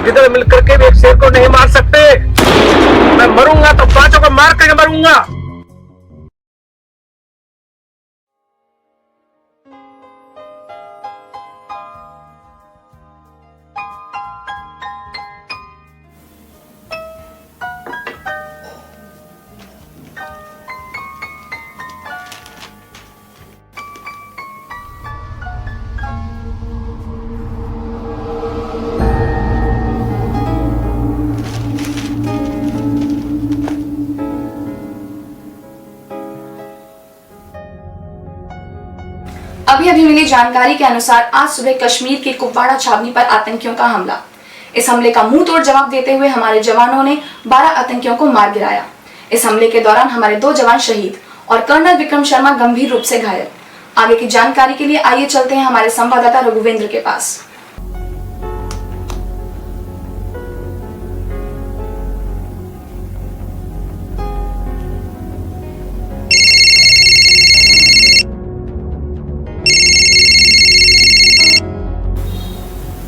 गिदड़ मिलकर के भी एक शेर को नहीं मार सकते। मैं मरूंगा तो पांचों को मार करके मरूंगा। अभी मिली जानकारी के अनुसार आज सुबह कश्मीर के कुपवाड़ा छावनी पर आतंकियों का हमला। इस हमले का मुंह तोड़ जवाब देते हुए हमारे जवानों ने 12 आतंकियों को मार गिराया। इस हमले के दौरान हमारे 2 जवान शहीद और कर्नल विक्रम शर्मा गंभीर रूप से घायल। आगे की जानकारी के लिए आइए चलते हैं हमारे संवाददाता रघुवेंद्र के पास।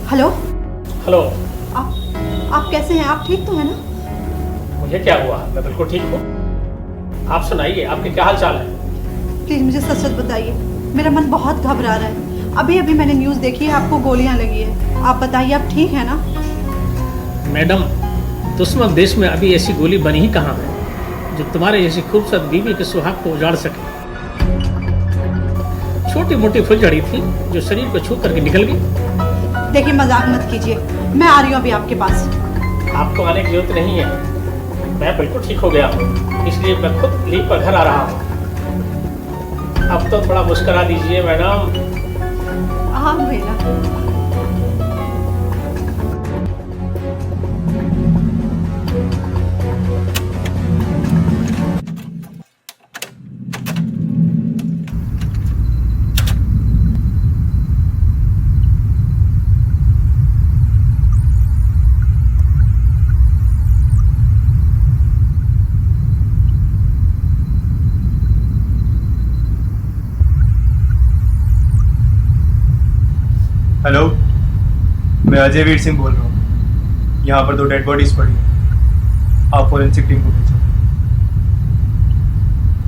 Hello hello. आप कैसे हैं? आप ठीक तो हैं ना? मुझे क्या हुआ, मैं बिल्कुल ठीक हूँ। आप सुनाइए, आपके क्या हाल चाल है? प्लीज मुझे सच सच बताइए, मेरा मन बहुत घबरा रहा है। अभी मैंने न्यूज़ देखी है, आपको गोलियां लगी है। आप बताइए, आप ठीक है ना? मैडम, दुश्मन देश में अभी ऐसी गोली बनी ही कहाँ है जो तुम्हारे जैसी खूबसूरत बीवी के सुहाग को उजाड़ सके। छोटी मोटी फुलझड़ी थी जो शरीर को छू करके निकल गई। देखिए, मजाक मत कीजिए, मैं आ रही हूँ अभी आपके पास। आपको आने की जरूरत नहीं है, मैं बिल्कुल ठीक हो गया हूँ, इसलिए मैं खुद लीव पर घर आ रहा हूँ। अब तो थोड़ा मुस्कुरा दीजिए मैडम। हाँ भैया। हेलो, मैं अजय वीर सिंह बोल रहा हूँ। यहाँ पर 2 डेड बॉडीज पड़ी हैं, आप फोरेंसिक टीम को भेजो।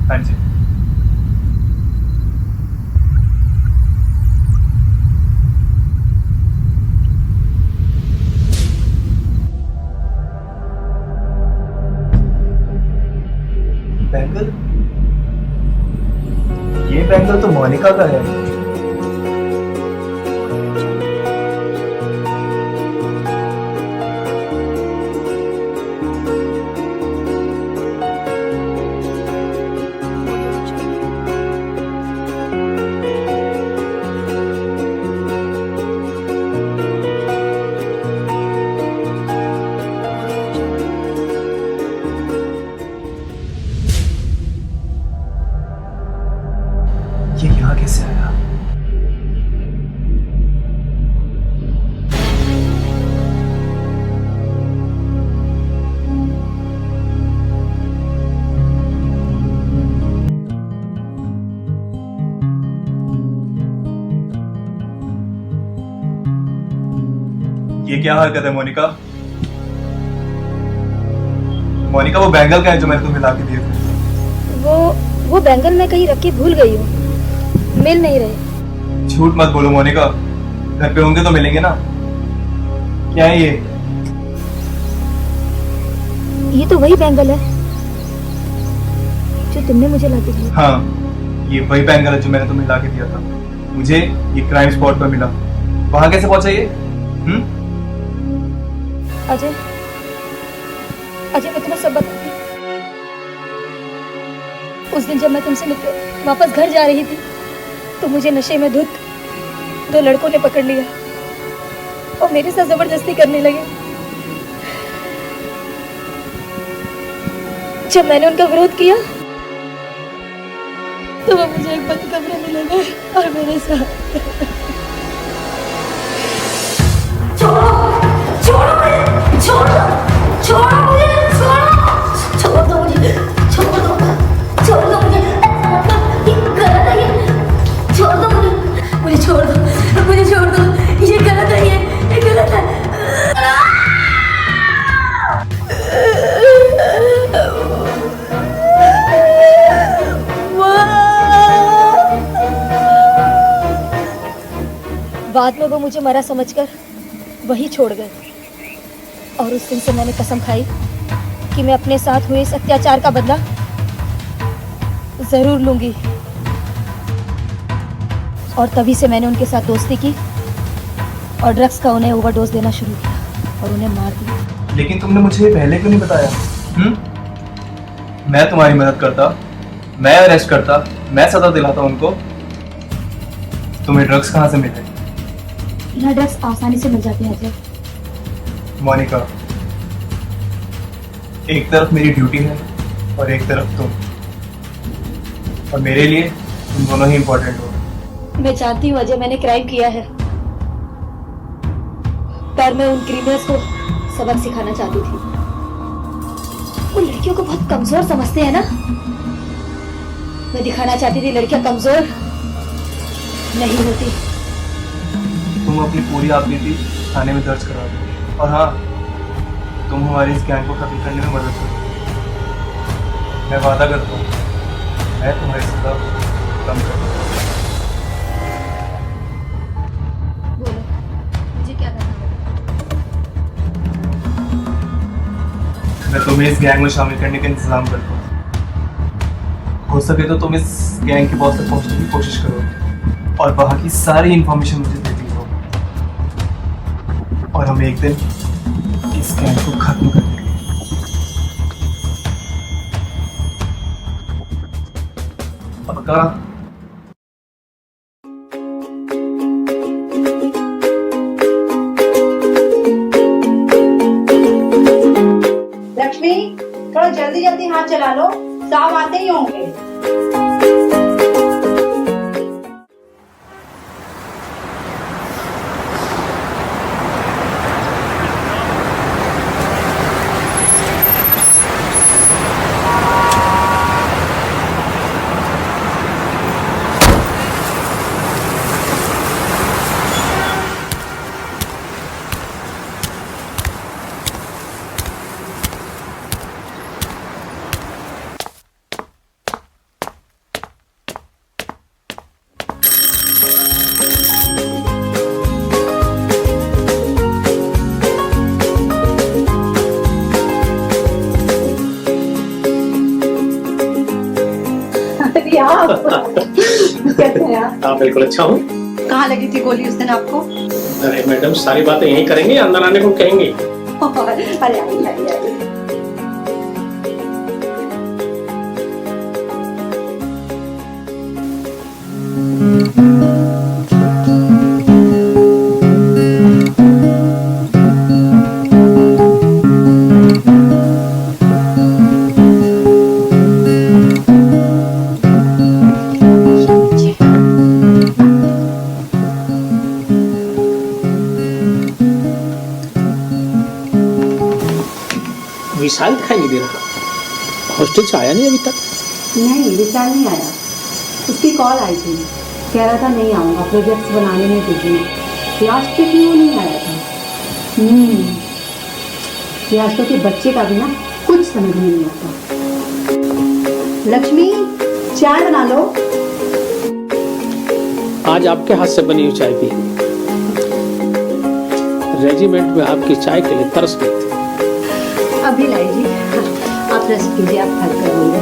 हाँ जी। बैंगल? ये बैंगल तो मोनिका का है। ये यहाँ कैसे आया? ये क्या हरकत है मोनिका? मोनिका, वो बैंगल का है जो मैंने तुम्हें ला के दिए थे। वो बैंगल मैं कहीं रख के भूल गई हूँ, मिल नहीं रहे। झूठ मत बोलो मोनिका, घर पे होंगे तो मिलेंगे ना। क्या है ये? ये तो वही बैंगल है जो तुमने मुझे ला के दिया। हाँ, ये वही बैंगल है जो मैंने तुम्हें ला के दिया था। मुझे ये क्राइम स्पॉट पर मिला। वहां कैसे पहुंचा ये? अजय, अजय मैं तुम्हें सब बताती हूँ। उस दिन जब मैं तुमसे मिलकर वापस घर जा रही थी तो मुझे नशे में धुत 2 लड़कों ने पकड़ लिया और मेरे साथ जबरदस्ती करने लगे। जब मैंने उनका विरोध किया तो वो मुझे एक बंद कमरे में ले गए और मेरे साथ बाद में वो मुझे मरा समझकर वही छोड़ गए और उस दिन से मैंने कसम खाई कि मैं अपने साथ हुए इस अत्याचार का बदला जरूर लूंगी। और तभी से मैंने उनके साथ दोस्ती की और ड्रग्स का उन्हें ओवरडोज देना शुरू किया और उन्हें मार दिया। लेकिन तुमने मुझे पहले क्यों नहीं बताया? मैं तुम्हारी मदद करता, मैं अरेस्ट करता, मैं सजा दिलाता उनको। तुम्हें ड्रग्स कहाँ से मिले? यहाँ ड्रग्स आसानी से मिल जाते हैं अजय। मोनिका, एक तरफ मेरी ड्यूटी है और एक तरफ तुम, और मेरे लिए तुम दोनों ही इम्पोर्टेंट हो। मैं जानती हूँ अजय मैंने क्राइम किया है, पर मैं उन क्रिमिनल्स को सबक सिखाना चाहती थी। वो लड़कियों को बहुत कमजोर समझते हैं ना, मैं दिखाना चाहती थी लड़कियां कमजोर नहीं होती। तुम अपनी पूरी आपबीती थाने में दर्ज करा दो, और हाँ, तुम हमारी इस गैंग को खत्म करने में मदद करो। मैं वादा करता हूँ मैं तुम्हारी सजा कम करूँगा। बोलो मुझे क्या करना है? मैं तुम्हें इस गैंग में शामिल करने का इंतजाम करता हूँ। हो सके तो तुम इस गैंग के बॉस तक पहुंचने की कोशिश करो और वहाँ की सारी इंफॉर्मेशन मुझे दे दी हो, और हम एक दिन इस गैंग को खत्म कर देंगे। पक्का? लक्ष्मी, थोड़ा जल्दी जल्दी हाथ चला लो, साहब आते ही होंगे। कैसे हैं आप? हाँ बिल्कुल अच्छा हूँ। कहाँ लगी थी गोली उस दिन आपको? अरे मैडम सारी बातें यहीं करेंगे, अंदर आने को कहेंगे। अरे आइए आइए आइए। विशाल दिखाई नहीं दे रहा, हॉस्टल से आया नहीं अभी तक। नहीं, विशाल नहीं आया। उसकी कॉल आई थी, कह रहा था नहीं आऊँगा, प्रोजेक्ट्स बनाने में बिजी। लास्ट वीक में वो नहीं आया था। ये आजकल के बच्चे का भी ना कुछ समझ में नहीं आता। लक्ष्मी, चाय बना लो। आज आपके हाथ से बनी हुई चाय पी। रेजिमेंट में आपकी चाय के लिए तरस गई थी। अभी लाई जी, आप रेस्ट कीजिए, आप थक कर होंगे।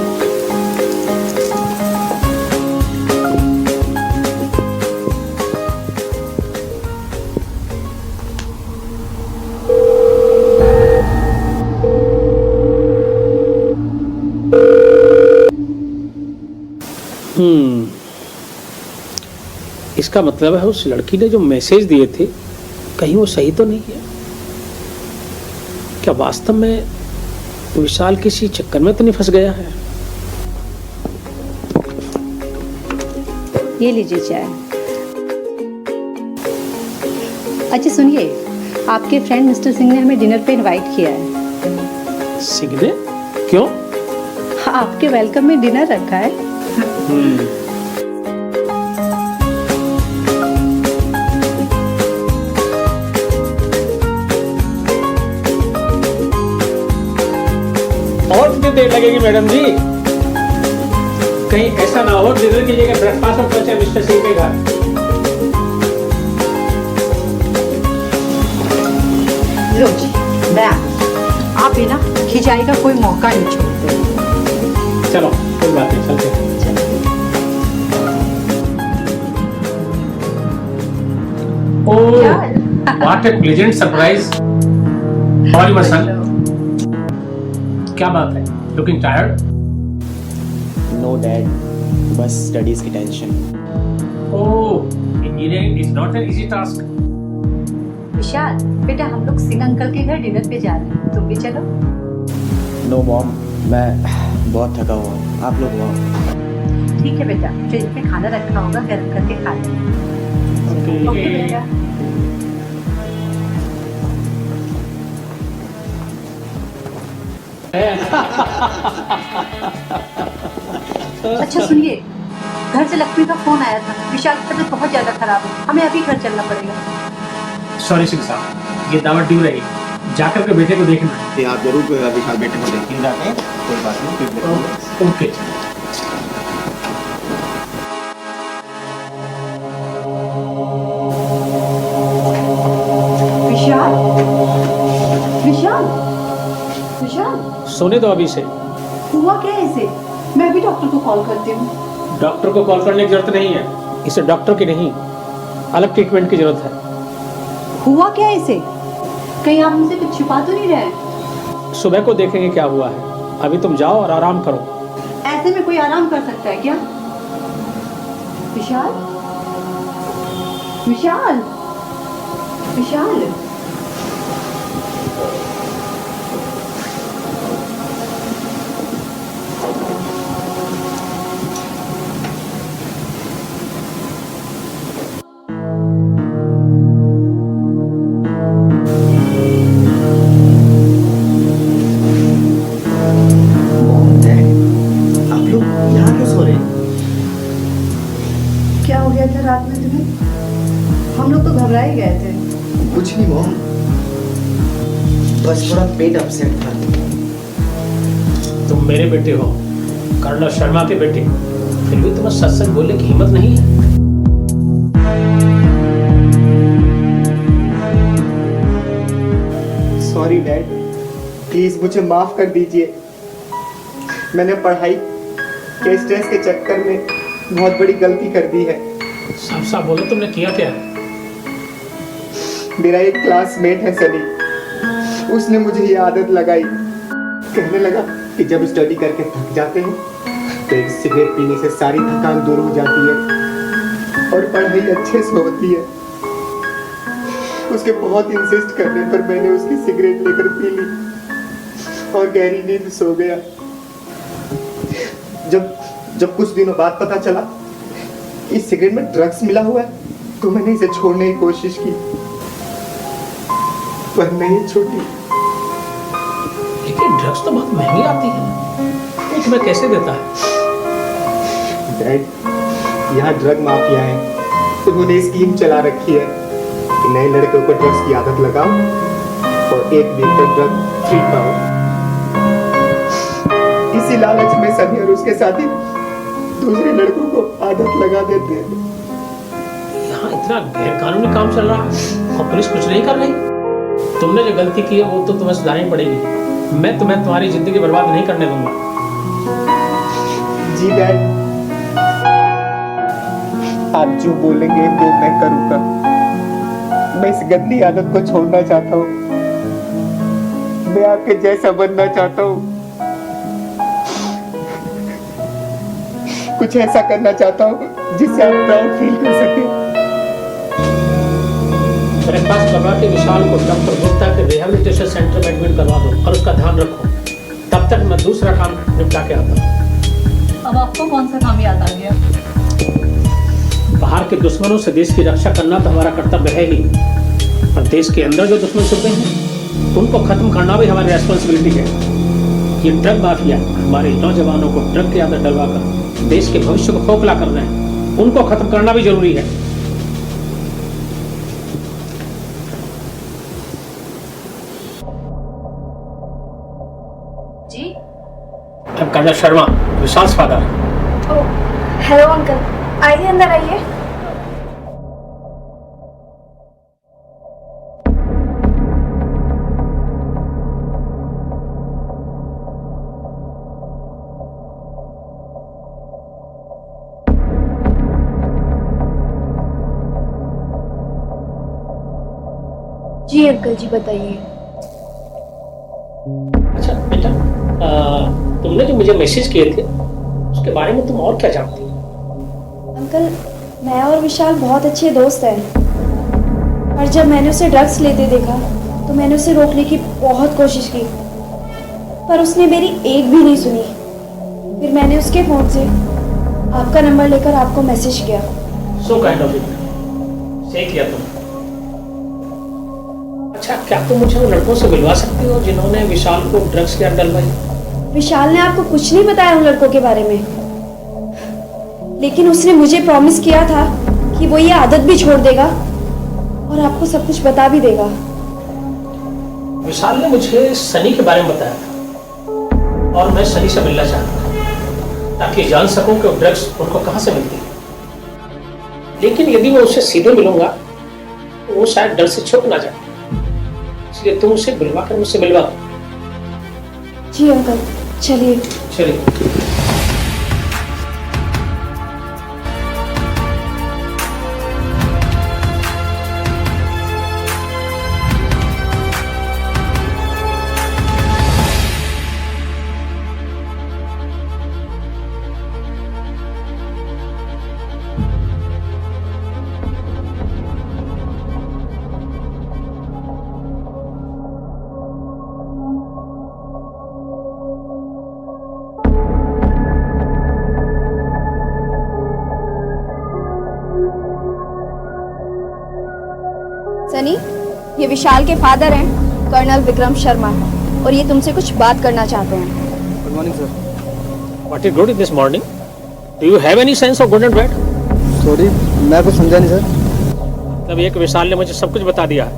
इसका मतलब है उस लड़की ने जो मैसेज दिए थे कहीं वो सही तो नहीं है? क्या वास्तव में विशाल किसी चक्कर में तो नहीं फंस गया है? ये लीजिए चाय। अच्छा सुनिए, आपके फ्रेंड मिस्टर सिंह ने हमें डिनर पे इनवाइट किया है। सिंह ने? क्यों? हाँ, आपके वेलकम में डिनर रखा है। और कितनी देर लगेगी मैडम जी? कहीं ऐसा ना हो डिनर की जगह ब्रेकफास्ट में पहुंचे मिस्टर सिंह के घर। लो जी, मैं आप ही ना खिंचाई का कोई मौका नहीं छोड़ते। चलो कोई बात नहीं, चलते हैं। Oh, what a pleasant surprise. How are you my son? क्या बात है? Looking tired? नो डैड, बस स्टडीज की tension. Oh, engineering is not an easy task. Vishal बेटा, हम लोग सिंह अंकल के घर डिनर पे जा रहे हैं, तुम भी चलो। नो मॉम, मैं बहुत थका हुआ हूँ, आप लोग वहाँ। ठीक है बेटा, फ्रिज में खाना रखा होगा, गर्म करके खा लेंगे। ओके बेटा। अच्छा सुनिए, घर से लक्ष्मी का फोन आया था, विशाल की तबीयत बहुत ज्यादा खराब है, हमें अभी घर चलना पड़ेगा। सॉरी सिंह साहब, ये दावत ड्यू रही, जाकर के बेटे को देखना। ये आप जरूर विशाल बेटे को देखने जाते हैं, कोई बात नहीं, फिर देखेंगे। ओके। विशाल, विशाल, विशाल, सोने दो अभी से। हुआ क्या है इसे? मैं अभी डॉक्टर को कॉल करती हूँ। डॉक्टर को कॉल करने की जरूरत नहीं है, इसे डॉक्टर की नहीं अलग ट्रीटमेंट की जरूरत है। हुआ क्या है इसे? कहीं आप मुझसे कुछ छिपा तो नहीं रहे? सुबह को देखेंगे क्या हुआ है, अभी तुम जाओ और आराम करो। ऐसे में कोई आराम कर सकता है क्या? विशाल, विशाल, विशाल, आप लोग यहाँ क्यों सो रहे हैं? क्या हो गया था रात में तुम्हें? हम लोग तो घबरा ही गए थे। कुछ नहीं मॉम, बस थोड़ा पेट अपसेट था। तुम मेरे बेटे हो, कर्नल शर्मा के बेटे, फिर भी तुम्हें सच सच बोलने की हिम्मत नहीं है। सॉरी डैड, प्लीज मुझे माफ कर दीजिए। मैंने पढ़ाई के स्ट्रेस के चक्कर में बहुत बड़ी गलती कर दी है। साफ साफ बोलो, तुमने किया क्या? मेरा एक क्लासमेट है सनी, उसने मुझे ये आदत लगाई। कहने लगा कि जब स्टडी करके थक जाते हैं तो एक सिगरेट पीने से सारी थकान दूर हो जाती है और पढ़ाई अच्छे से होती है। उसके बहुत इंसिस्ट करने पर मैंने उसकी सिगरेट लेकर पी ली और गहरी नींद सो गया। जब कुछ दिनों बाद पता चला इस सिगरेट में ड्रग्स मिला हुआ है तो मैंने इसे छोड़ने की कोशिश की, पर नहीं छूटी। लेकिन ड्रग्स तो बहुत महंगी आती है, वो तुम्हें कैसे देता है? डैड, यहाँ ड्रग माफिया है, उन्होंने स्कीम चला रखी है कि नए लड़कों को ड्रग्स की आदत लगाओ और एक वीक तक ड्रग फ्री पाओ। इसी लालच में सनी और उसके साथी दूसरे लड़कों को आदत लगा देते हैं। यहाँ इतना गैर कानूनी काम चल रहा है और पुलिस कुछ नहीं कर रही। तुमने जो गलती की है वो तो तुम्हें सुधारनी पड़ेगी। मैं तुम्हें तुम्हारी जिंदगी बर्बाद नहीं करने दूंगा। जी डैड, आप जो बोलेंगे वो मैं करूंगा। मैं इस गंदी आदत को छोड़ना चाहता हूँ। मैं आपके जैसा बनना चाहता हूँ। कुछ ऐसा करना चाहता हूँ जिससे आप प्राउड फील कर सकें। ब्रेकफास्ट करवा के विशाल को डॉक्टर गुप्ता के रिहेबिलिटेशन सेंटर में एडमिट करवा दो और उसका ध्यान रखो। तब तक मैं दूसरा काम निपटा के आता हूँ। अब आपको कौन सा काम याद आ गया? बाहर के दुश्मनों से देश की रक्षा करना तो हमारा कर्तव्य है ही, पर देश के अंदर जो दुश्मन छुपे हैं उनको खत्म करना भी हमारी रेस्पॉन्सिबिलिटी है। ये ड्रग माफिया हमारे नौजवानों को ड्रग की आदत डलवा कर देश के भविष्य को खोखला कर रहे हैं, उनको खत्म करना भी जरूरी है। जी कर्नल शर्मा, विशाल फादर। हेलो अंकल, आइए अंदर आइए। जी अंकल जी बताइए। अच्छा बेटा, तुमने जो मुझे मैसेज किए थे उसके बारे में तुम और क्या जानती हो? अंकल, मैं और विशाल बहुत अच्छे दोस्त हैं, और जब मैंने उसे ड्रग्स लेते देखा तो मैंने उसे रोकने की बहुत कोशिश की, पर उसने मेरी एक भी नहीं सुनी। फिर मैंने उसके फ़ोन से आपका नंबर लेकर आपको मैसेज किया। सो काइंड ऑफ इट, सही किया तुम। अच्छा, क्या तुम मुझे उन लड़कों से मिलवा सकती हो जिन्होंने विशाल को ड्रग्स की आदत डलवाई? विशाल ने आपको कुछ नहीं बताया उन लड़कों के बारे में, लेकिन उसने मुझे प्रॉमिस किया था कि वो ये आदत भी छोड़ देगा और आपको सब कुछ बता भी देगा। विशाल ने मुझे सनी के बारे में बताया था और मैं सनी से मिलना चाहता था ताकि जान सकूं कि ड्रग्स उनको कहां से मिलती है। लेकिन यदि मैं उससे सीधे मिलूंगा तो वो शायद डर से छुप ना जाए, इसलिए तुम उसे बुलवा कर मुझसे मिलवा दो। जी अंकल, चलिए। चलिए। सनी, ये विशाल के फादर हैं, कर्नल विक्रम शर्मा, और ये तुमसे कुछ बात करना चाहते हैं। Good morning sir. What is good in this morning? Do you have any sense of good and bad? Sorry, मैं कुछ समझा नहीं सर। तब एक विशाल ने मुझे सब कुछ बता दिया है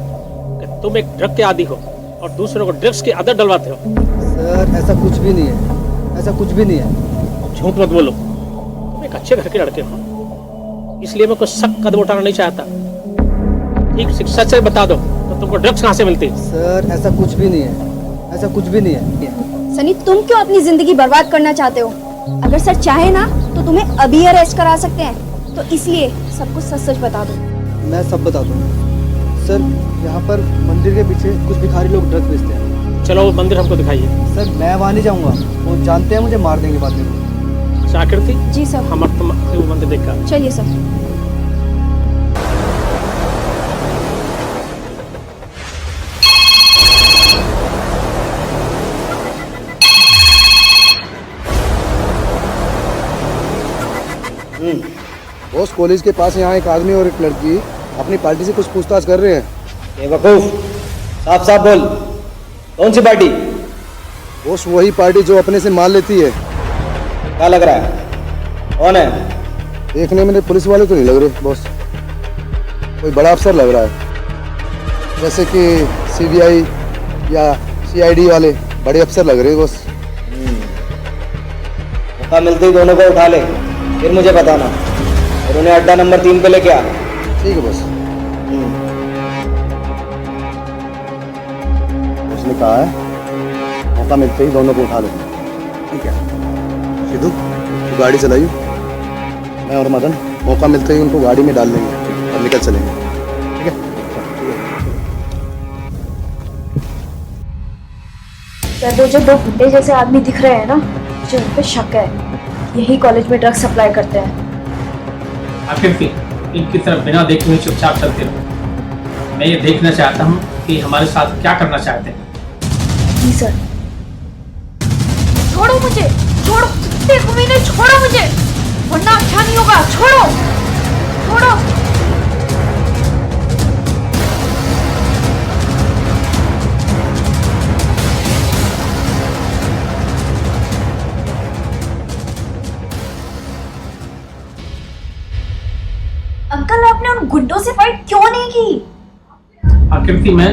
कि तुम एक ड्रग के आदी हो और दूसरों को ड्रग्स की आदत डलवाते हो। सर ऐसा कुछ भी नहीं है, ऐसा कुछ भी नहीं है। झूठ मत बोलो, तुम एक अच्छे घर के लड़के हो, इसलिए मैं कुछ सख्त कदम उठाना नहीं चाहता। ठीक सच से बता दो तो तुमको ड्रग्स कहाँ से मिलती? सर ऐसा कुछ भी नहीं है, ऐसा कुछ भी नहीं है। सनी, तुम क्यों अपनी जिंदगी बर्बाद करना चाहते हो? अगर सर चाहे ना तो तुम्हें अभी अरेस्ट करा सकते हैं, तो इसलिए सब कुछ सच सच बता दो। मैं सब बता दूँ सर। यहाँ पर मंदिर के पीछे कुछ भिखारी लोग ड्रग्स बेचते हैं। चलो वो मंदिर हमको दिखाइए। सर मैं वहाँ नहीं जाऊँगा, वो जानते हैं मुझे मार देंगे बाद में। अच्छा आकृति, जी सर। हम अब तुम वो मंदिर देख कर। चलिए सर। बॉस, कॉलेज के पास यहाँ एक आदमी और एक लड़की अपनी पार्टी से कुछ पूछताछ कर रहे हैं। बेवकूफ, साफ साफ बोल, कौन सी पार्टी? बॉस वही पार्टी जो अपने से माल लेती है। क्या लग रहा है, कौन है? देखने में पुलिस वाले तो नहीं लग रहे बॉस, कोई बड़ा अफसर लग रहा है, जैसे कि सीबीआई या सीआईडी वाले बड़े अफसर लग रहे हैं बॉस। मौका मिलते ही दोनों को उठा ले, फिर मुझे बताना और उन्हें अड्डा नंबर 3 पे लेके आ। ठीक है बॉस। उसने कहा है मौका मिलते ही दोनों को उठा लेना। ठीक है सिद्धू, तू गाड़ी चलाइए, मैं और मदन मौका मिलते ही उनको गाड़ी में डाल लेंगे और निकल चलेंगे। ठीक है सर, वो जो दो भुट्टे जैसे आदमी दिख रहे हैं ना, मुझे उन पे शक है, यही कॉलेज में ड्रग्स सप्लाई करते हैं। आखिर इनकी तरफ बिना देखे हुए चुपचाप चलते रहो। मैं ये देखना चाहता हूँ कि हमारे साथ क्या करना चाहते हैं। जी सर। छोड़ो मुझे, छोड़ो, देखो मैंने, छोड़ो मुझे, वरना अच्छा नहीं होगा, छोड़ो, छोड़ो। अंकल, आपने उन गुंडों से फाइट क्यों नहीं की? आकृति, मैं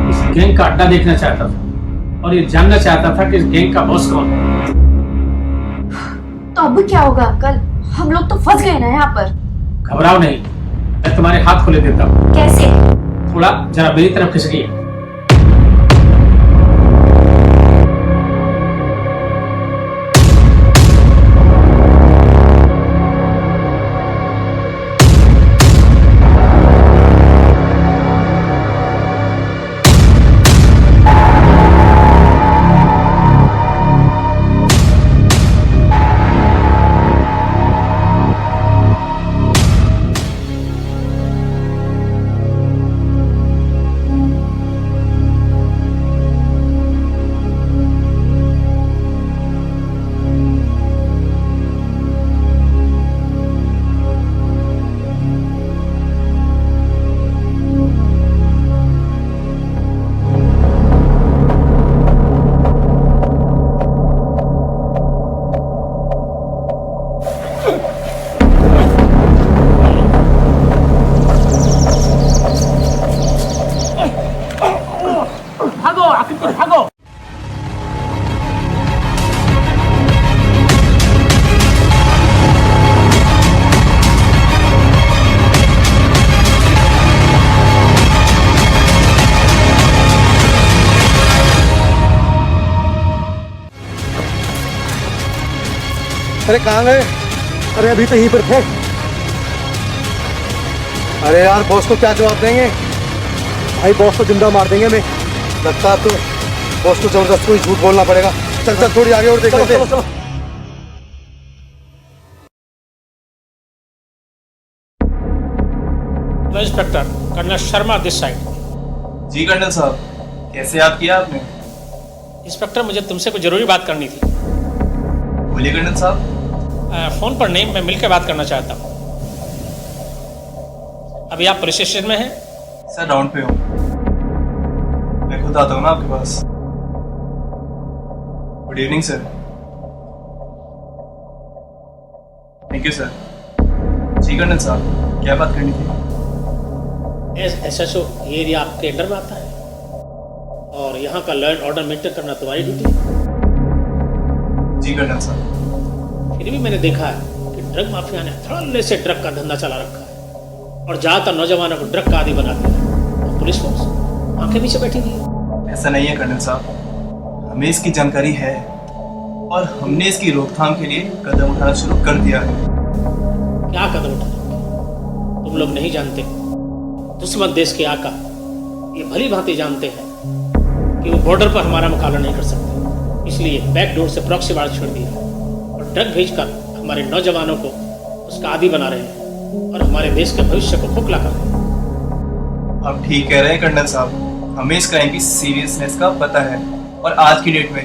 इस गैंग का अड्डा देखना चाहता था और ये जानना चाहता था कि इस गैंग का बॉस कौन है। तो अब क्या होगा अंकल? हम लोग तो फंस गए ना यहाँ पर। घबराओ नहीं, मैं तुम्हारे हाथ खोले देता हूँ। कैसे? थोड़ा जरा मेरी तरफ खिसकिए। अरे कहाँ गए? अरे अभी तो यहीं पर थे। अरे यार, बॉस को क्या जवाब देंगे? भाई बॉस को जिंदा मार देंगे हमें। लगता है तो बॉस को जबरदस्ती कोई झूठ बोलना पड़ेगा। चल चल, थोड़ी आगे और देख लेते हैं। Inspector colonel Sharma this side. जी कर्नल साहब, कैसे याद किया आपने? इंस्पेक्टर, मुझे तुमसे कोई जरूरी बात करनी थी। बोलिए कर्नल साहब। फोन पर नहीं, मैं मिलकर बात करना चाहता हूँ। अभी आप पुलिस स्टेशन में हैं? सर राउंड पे हूँ, मैं खुद आता हूँ ना आपके पास। Good evening sir. Thank you sir. जी कर्नल साहब, क्या बात करनी थी? SSO ये एरिया आपके अंडर में आता है और यहाँ का लॉ एंड ऑर्डर मेंटेन करना तुम्हारी ड्यूटी है। जी कर्नल साहब। फिर भी मैंने देखा है कि ड्रग माफिया ने धड़ल्ले से ड्रग का धंधा चला रखा है और ज़्यादातर नौजवानों को ड्रग का आदी बना दिया है और पुलिस फोर्स आंखें पीछे बैठी हुई है। ऐसा नहीं है कर्नल साहब, हमें इसकी जानकारी है और हमने इसकी रोकथाम के लिए कदम उठाना शुरू कर दिया है। क्या कदम उठाएंगे? तुम लोग नहीं जानते, दुश्मन देश के आका ये भली भांति जानते हैं कि वो बॉर्डर पर हमारा मुकाबला नहीं कर सकते, इसलिए बैक डोर से प्रॉक्सी वार छोड़ दिया और ड्रग भेजकर हमारे नौजवानों को उसका आदी बना रहे हैं और हमारे देश के भविष्य को खोखला कर रहे हैं। आप ठीक कह रहे हैं कर्नल साहब, हमें इस क्राइम की सीरियसनेस का पता है और आज की डेट में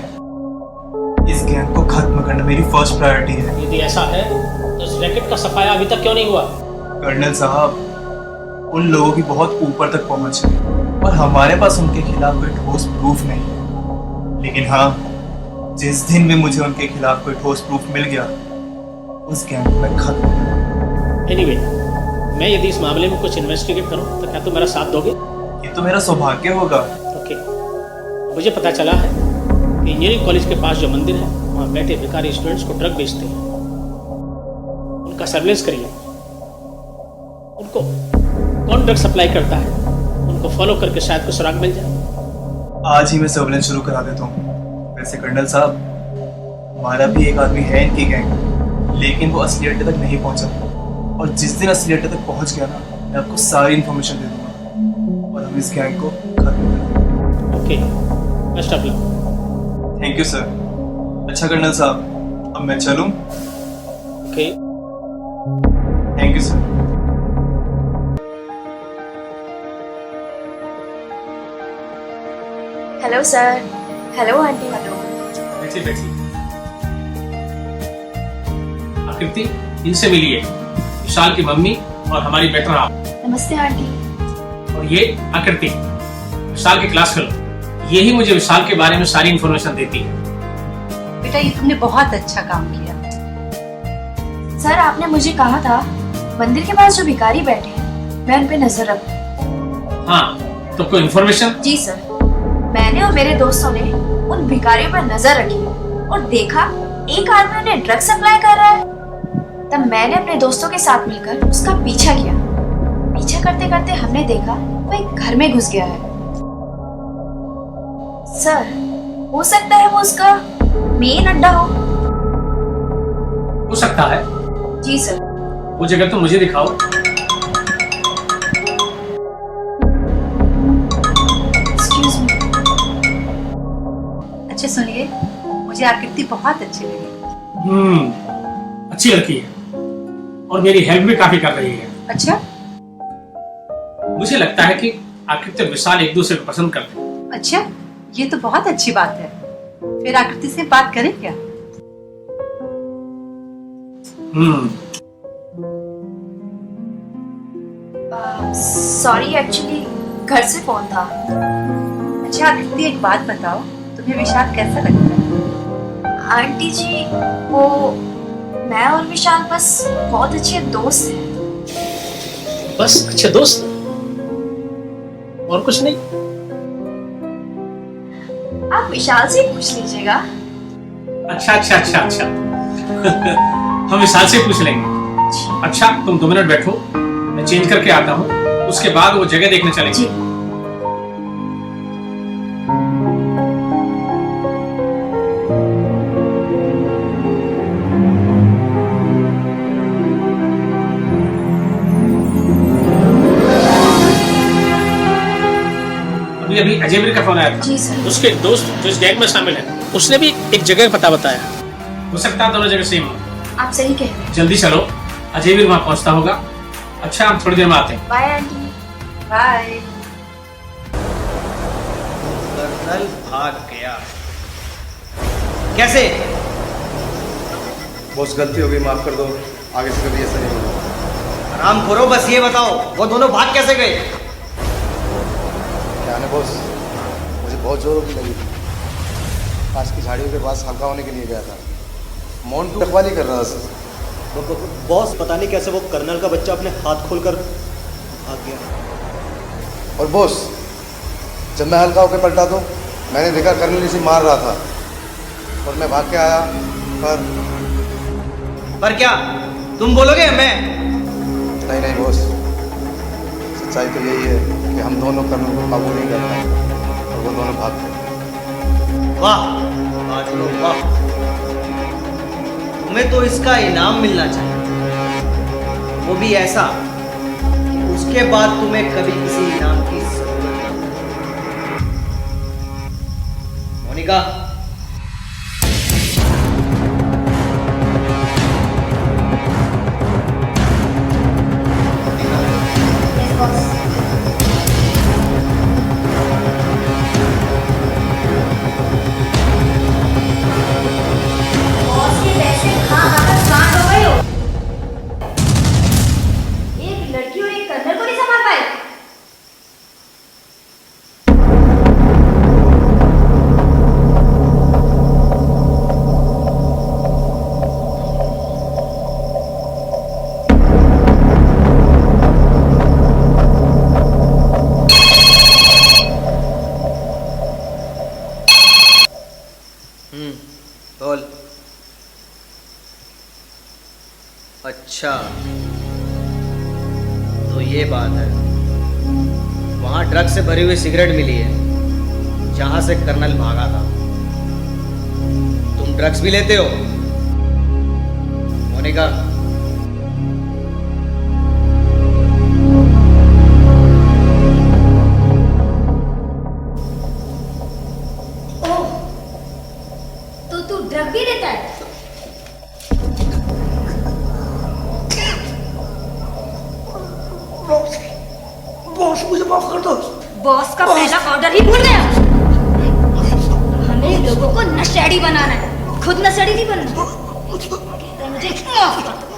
इस गैंग को खत्म करना मेरी फर्स्ट प्रायोरिटी है। यदि ऐसा है तो इस रैकेट का सफाया अभी तक क्यों नहीं हुआ? कर्नल साहब, उन लोगों की बहुत ऊपर तक पहुंच है और हमारे पास उनके खिलाफ कोई ठोस प्रूफ नहीं है। लेकिन हाँ, जिस दिन भी मुझे उनके खिलाफ कोई ठोस प्रूफ मिल गया, उस गैंग को मैं खत्म करूंगा। एनीवे, मैं यदि इस मामले में कुछ इन्वेस्टिगेट करूं तो क्या तुम मेरा साथ दोगे? ये तो मेरा सौभाग्य होगा। ओके, मुझे पता चला है कि इंजीनियरिंग कॉलेज के पास जो मंदिर है वहाँ बैठे भिखारी स्टूडेंट्स को ड्रग बेचते हैं। उनका सर्वेलेंस करिए, उनको कौन ड्रग सप्लाई करता है उनको फॉलो करके शायद कुछ सुराग मिल जाए। आज ही मैं सर्वेलेंस शुरू करा देता हूँ। वैसे कर्नल साहब, हमारा भी एक आदमी है इनकी गैंग, लेकिन वो असली अड्डे तक नहीं पहुंचा और जिस दिन असली अड्डे तक पहुंच गया ना, मैं आपको सारी इन्फॉर्मेशन दे दूंगा और हम इस गैंग को खत्म कर देंगे। Okay, best of luck. Thank you sir. अच्छा कर्नल साहब, अब मैं चलूं? Okay, thank you sir. Hello sir. Hello aunty. Hello. बैठिए बैठिए। आकृति, इनसे मिलिए, विशाल की मम्मी और हमारी बेटर आप। नमस्ते आंटी। और ये आकृति, विशाल की क्लास फेलो। यही मुझे विशाल के बारे में सारी इंफॉर्मेशन देती है। बेटा ये तुमने बहुत अच्छा काम किया। सर आपने मुझे कहा था मंदिर के पास जो भिखारी बैठे हैं मैं उन पे नजर रखूं। हाँ, तो कोई इंफॉर्मेशन? जी सर, मैंने और मेरे दोस्तों ने उन भिखारियों पर नजर रखी और देखा एक आदमी उन्हें ड्रग सप्लाई कर रहा है। तब मैंने अपने दोस्तों के साथ मिलकर उसका पीछा किया। पीछा करते करते हमने देखा वो एक घर में घुस गया है। सर हो सकता है वो उसका मेन अड्डा हो सकता है। जी सर। वो जगह तो मुझे दिखाओ। Excuse me. अच्छा सुनिए, मुझे आकृति बहुत अच्छी लगी। अच्छी लड़की है और मेरी हेल्प भी काफी कर रही है। अच्छा? मुझे लगता है कि आकृति और विशाल एक दूसरे को पसंद करते हैं। अच्छा, ये तो बहुत अच्छी बात है। फिर आकृति से बात करें क्या? सॉरी, एक्चुअली घर से फोन था। अच्छा आकृति, एक बात बताओ, तुम्हें विशाल कैसा लगता है? आंटी जी, वो मैं और विशाल बस बहुत अच्छे दोस्त हैं। बस अच्छे दोस्त और कुछ नहीं? आप विशाल से पूछ लीजिएगा। अच्छा अच्छा अच्छा अच्छा। हम विशाल से पूछ लेंगे। अच्छा तुम 2 मिनट बैठो, मैं चेंज करके आता हूँ, उसके बाद वो जगह देखने चलेंगे। जी। अभी अजय वीर का फोन आया था। जी सर। उसके दोस्त जो इस गैंग में शामिल है, उसने भी एक जगह का पता बताया। हो सकता है दोनों जगह सेम हो। आप सही कह रहे हैं। जल्दी चलो, अजय वीर वहाँ पहुँचता होगा। अच्छा हम थोड़ी देर में आते हैं। Bye aunty. बाय। कर्नल भाग गया। कैसे? बॉस गलती हो गई, माफ कर दो, आगे से कभी ऐसा नहीं होगा। आराम करो, बस ये बताओ वो दोनों भाग कैसे गए? क्या है बॉस, मुझे बहुत जोरों की लगी थी। पास की झाड़ियों के पास हल्का होने के लिए गया था। मोन्टू रखवाली कर रहा था सर। बॉस पता नहीं कैसे वो कर्नल का बच्चा अपने हाथ खोलकर भाग गया। और बॉस जब मैं हल्का होकर पलटा तो मैंने देखा कर्नल इसे मार रहा था और मैं भाग के आया। पर क्या तुम बोलोगे? मैं नहीं बॉस, सच्चाई तो यही है कि हम दोनों कर्नल को काबू नहीं कर पाए और वो दोनों भाग गए। वाह आज लोग वाह, तुम्हें तो इसका इनाम मिलना चाहिए, वो भी ऐसा कि उसके बाद तुम्हें कभी किसी इनाम की जरूरत न हो। मोनिका, बोल। अच्छा तो ये बात है, वहां ड्रग से भरी हुई सिगरेट मिली है जहां से कर्नल भागा था। तुम ड्रग्स भी लेते हो मोनिका? तू ड्रग भी लेता है? बॉस मुझे माफ कर दो। बॉस का पहला ऑर्डर ही भूल गया। नशेड़ी बनाना है, खुद नशेड़ी नहीं बनना। कहता है मुझे माफ कर दो।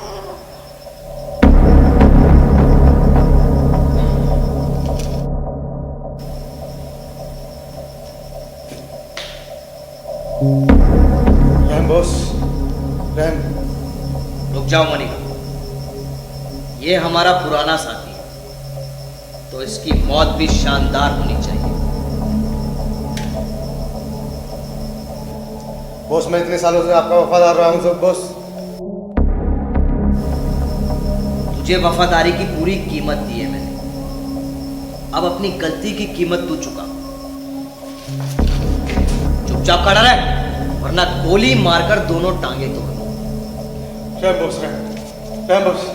RAM boss, RAM. रुक जाओ मनिका, ये हमारा पुराना साथी है, तो इसकी मौत भी शानदार होनी चाहिए। बॉस, मैं इतने सालों से आपका वफादार रहा हूं सब बॉस। तुझे वफादारी की पूरी कीमत दी है मैंने, अब अपनी गलती की कीमत तू चुका। चुपचाप खड़ा रह, वरना गोली मारकर दोनों टांगे तोड़ दूं। RAM boss, RAM boss.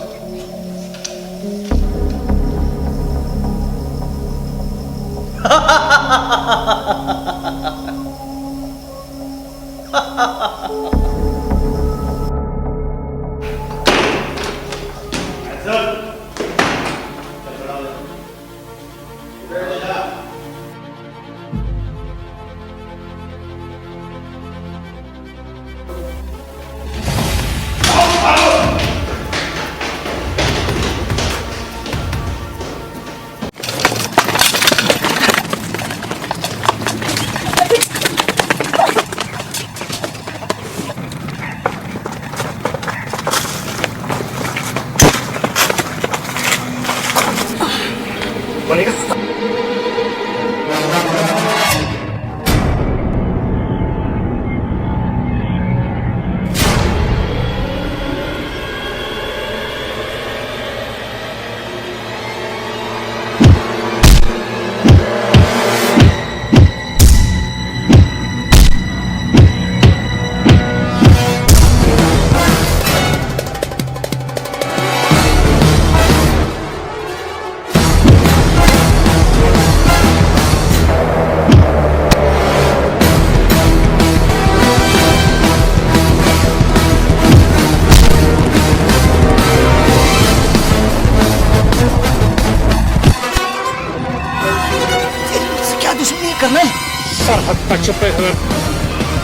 सरहद पर छुपे हुए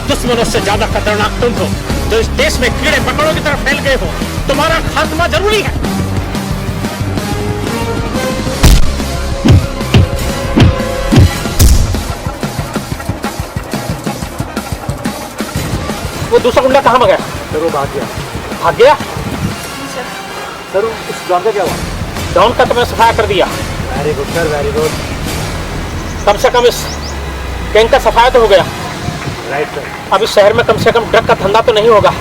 दुश्मनों से ज्यादा खतरनाक तुम हो, जो इस देश में कीड़े मकोड़ों की तरफ फैल गए हो। तुम्हारा खात्मा जरूरी है। वो दूसरा गुंडा कहाँ भाग गया? सर वो भाग गया। भाग गया? सर उस डॉन का क्या हुआ? डॉन का तो मैं सफाया कर दिया। Very good sir, very good. कम से कम इस गैंग का सफाया तो हो गया। Right sir. अब इस शहर में कम से कम ड्रग का धंधा तो नहीं होगा।